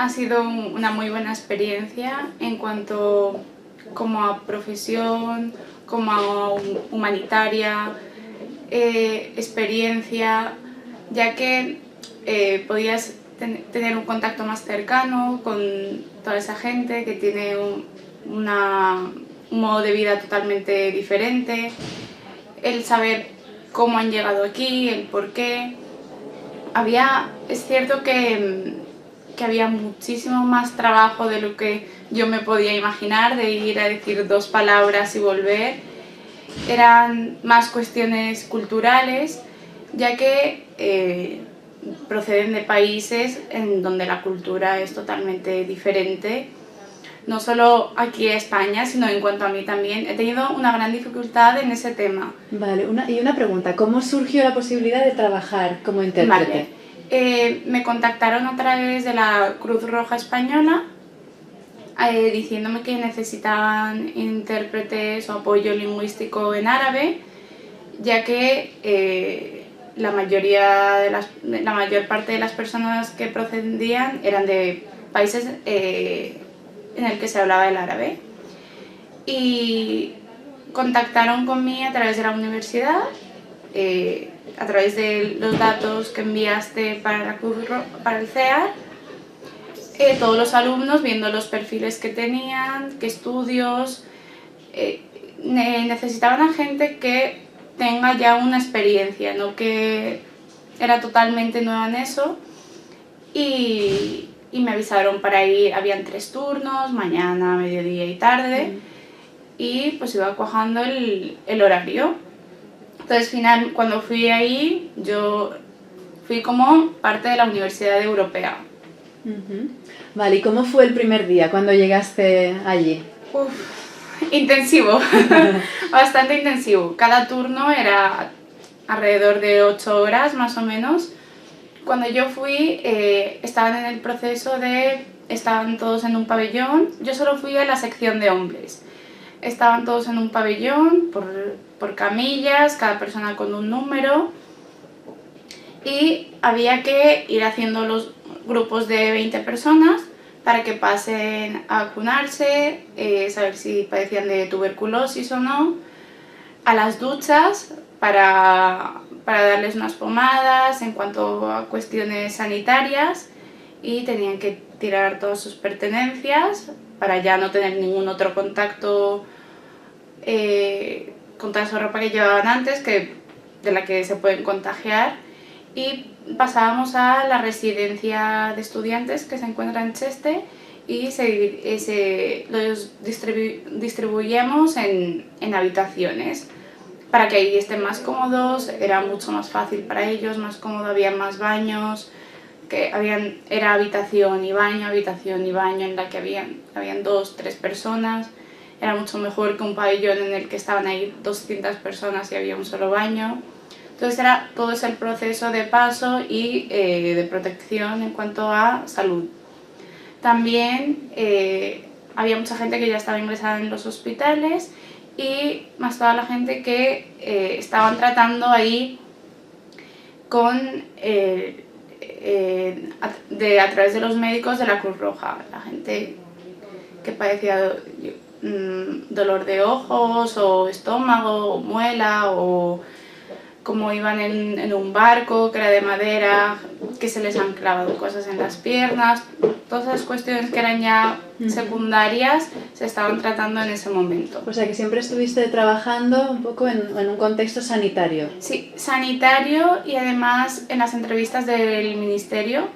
ha sido una muy buena experiencia en cuanto como a profesión, como a humanitaria, experiencia, ya que podías tener un contacto más cercano con toda esa gente que tiene un modo de vida totalmente diferente, el saber cómo han llegado aquí, el por qué. Es cierto que había muchísimo más trabajo de lo que yo me podía imaginar, de ir a decir 2 palabras y volver. Eran más cuestiones culturales, ya que proceden de países en donde la cultura es totalmente diferente. No solo aquí en España, sino en cuanto a mí también. He tenido una gran dificultad en ese tema. Vale, una pregunta. ¿Cómo surgió la posibilidad de trabajar como intérprete? Vale. Me contactaron a través de la Cruz Roja Española diciéndome que necesitaban intérpretes o apoyo lingüístico en árabe, ya que la mayor parte de las personas que procedían eran de países en el que se hablaba el árabe. Y contactaron conmigo a través de la universidad, a través de los datos que enviaste para el CEAR, todos los alumnos viendo los perfiles que tenían, qué estudios. Necesitaban a gente que tenga ya una experiencia, no que era totalmente nueva en eso. Y me avisaron para ir, habían 3 turnos, mañana, mediodía y tarde, y pues iba cuajando el horario. Entonces, cuando fui ahí, yo fui como parte de la Universidad Europea. Vale, ¿y cómo fue el primer día cuando llegaste allí? Intensivo, bastante intensivo. Cada turno era alrededor de 8 horas más o menos. Cuando yo fui, estaban en el proceso estaban todos en un pabellón. Yo solo fui a la sección de hombres. Estaban todos en un pabellón por camillas, cada persona con un número, y había que ir haciendo los grupos de 20 personas para que pasen a vacunarse, saber si padecían de tuberculosis o no, a las duchas para darles unas pomadas en cuanto a cuestiones sanitarias, y tenían que tirar todas sus pertenencias para ya no tener ningún otro contacto con toda esa ropa que llevaban antes, de la que se pueden contagiar. Y pasábamos a la residencia de estudiantes que se encuentra en Cheste, y los distribuíamos en habitaciones para que ahí estén más cómodos. Era mucho más fácil para ellos, más cómodo, había más baños, era habitación y baño, en la que habían 2-3 personas. Era mucho mejor que un pabellón en el que estaban ahí 200 personas y había un solo baño. Entonces todo es el proceso de paso y de protección en cuanto a salud. También había mucha gente que ya estaba ingresada en los hospitales, y más toda la gente que estaban tratando ahí a través de los médicos de la Cruz Roja. La gente que padecía dolor de ojos o estómago o muela, o como iban en un barco que era de madera, que se les han clavado cosas en las piernas. Todas esas cuestiones que eran ya secundarias se estaban tratando en ese momento. O sea, que siempre estuviste trabajando un poco en un contexto sanitario. Sí, sanitario, y además en las entrevistas del ministerio,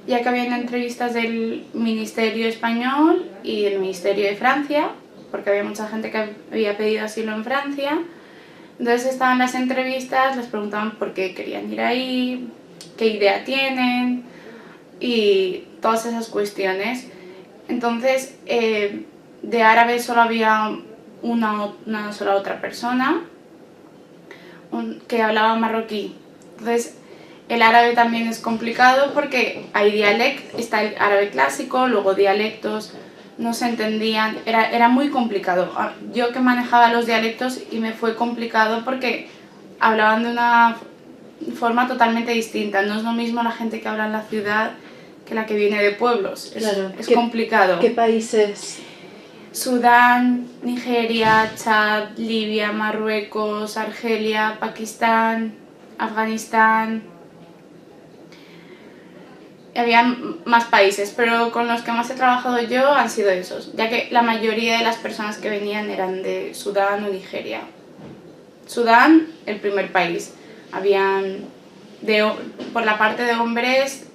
ya que había entrevistas del Ministerio Español y del Ministerio de Francia, porque había mucha gente que había pedido asilo en Francia. Entonces estaban las entrevistas, les preguntaban por qué querían ir ahí, qué idea tienen y todas esas cuestiones. Entonces, de árabe solo había una sola otra persona que hablaba marroquí. Entonces, el árabe también es complicado porque está el árabe clásico, luego dialectos, no se entendían, era muy complicado. Yo que manejaba los dialectos, y me fue complicado porque hablaban de una forma totalmente distinta. No es lo mismo la gente que habla en la ciudad que la que viene de pueblos. Claro. Es complicado. ¿Qué países? Sudán, Nigeria, Chad, Libia, Marruecos, Argelia, Pakistán, Afganistán. Había más países, pero con los que más he trabajado yo han sido esos, ya que la mayoría de las personas que venían eran de Sudán o Nigeria. Sudán, el primer país. Habían, por la parte de hombres,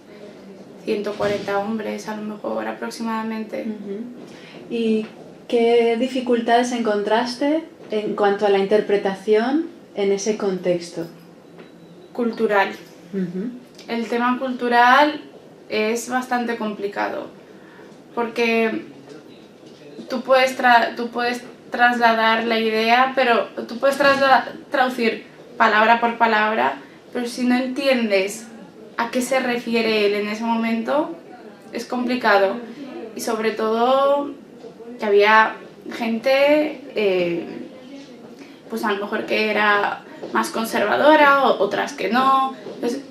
140 hombres a lo mejor aproximadamente. ¿Y qué dificultades encontraste en cuanto a la interpretación en ese contexto? Cultural. El tema cultural es bastante complicado porque tú puedes trasladar la idea, pero tú puedes traducir palabra por palabra, pero si no entiendes a qué se refiere él en ese momento, es complicado. Y sobre todo que había gente, pues a lo mejor que era más conservadora, otras que no. Entonces,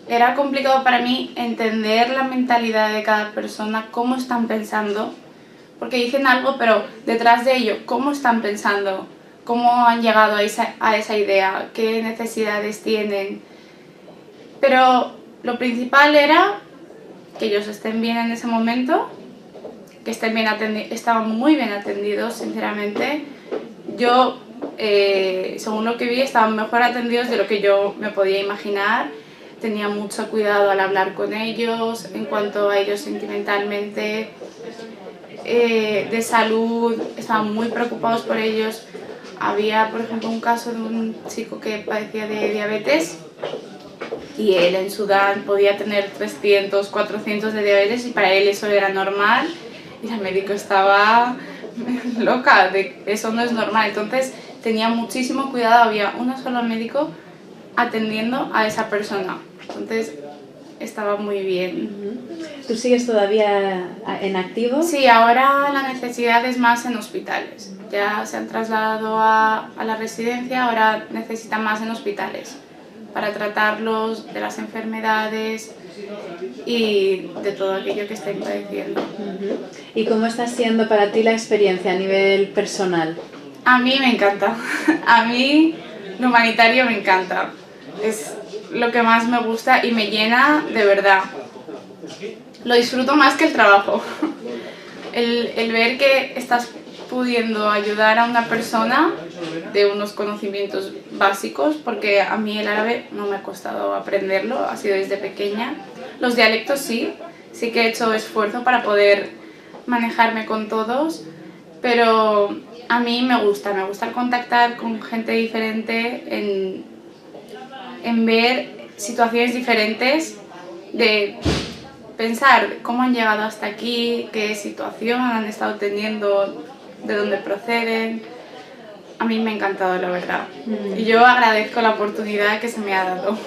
era complicado para mí entender la mentalidad de cada persona, cómo están pensando, porque dicen algo, pero detrás de ello, cómo están pensando, cómo han llegado a esa idea, qué necesidades tienen. Pero lo principal era que ellos estén bien en ese momento, que estén bien estaban muy bien atendidos, sinceramente. Yo, según lo que vi, estaban mejor atendidos de lo que yo me podía imaginar. Tenía mucho cuidado al hablar con ellos, en cuanto a ellos sentimentalmente, de salud, estaban muy preocupados por ellos. Había, por ejemplo, un caso de un chico que padecía de diabetes y él en Sudán podía tener 300, 400 de diabetes y para él eso era normal y el médico estaba loca, de eso no es normal. Entonces tenía muchísimo cuidado, había un solo médico atendiendo a esa persona, entonces estaba muy bien. ¿Tú sigues todavía en activo? Sí, ahora la necesidad es más en hospitales, ya se han trasladado a la residencia, ahora necesitan más en hospitales para tratarlos de las enfermedades y de todo aquello que estén padeciendo. ¿Y cómo está siendo para ti la experiencia a nivel personal? A mí me encanta, a mí lo humanitario me encanta, es lo que más me gusta y me llena de verdad. Lo disfruto más que el trabajo. El ver que estás pudiendo ayudar a una persona de unos conocimientos básicos, porque a mí el árabe no me ha costado aprenderlo, ha sido desde pequeña. Los dialectos sí que he hecho esfuerzo para poder manejarme con todos, pero a mí me gusta el contactar con gente diferente, en ver situaciones diferentes, de pensar cómo han llegado hasta aquí, qué situación han estado teniendo, de dónde proceden. A mí me ha encantado, la verdad. Y yo agradezco la oportunidad que se me ha dado.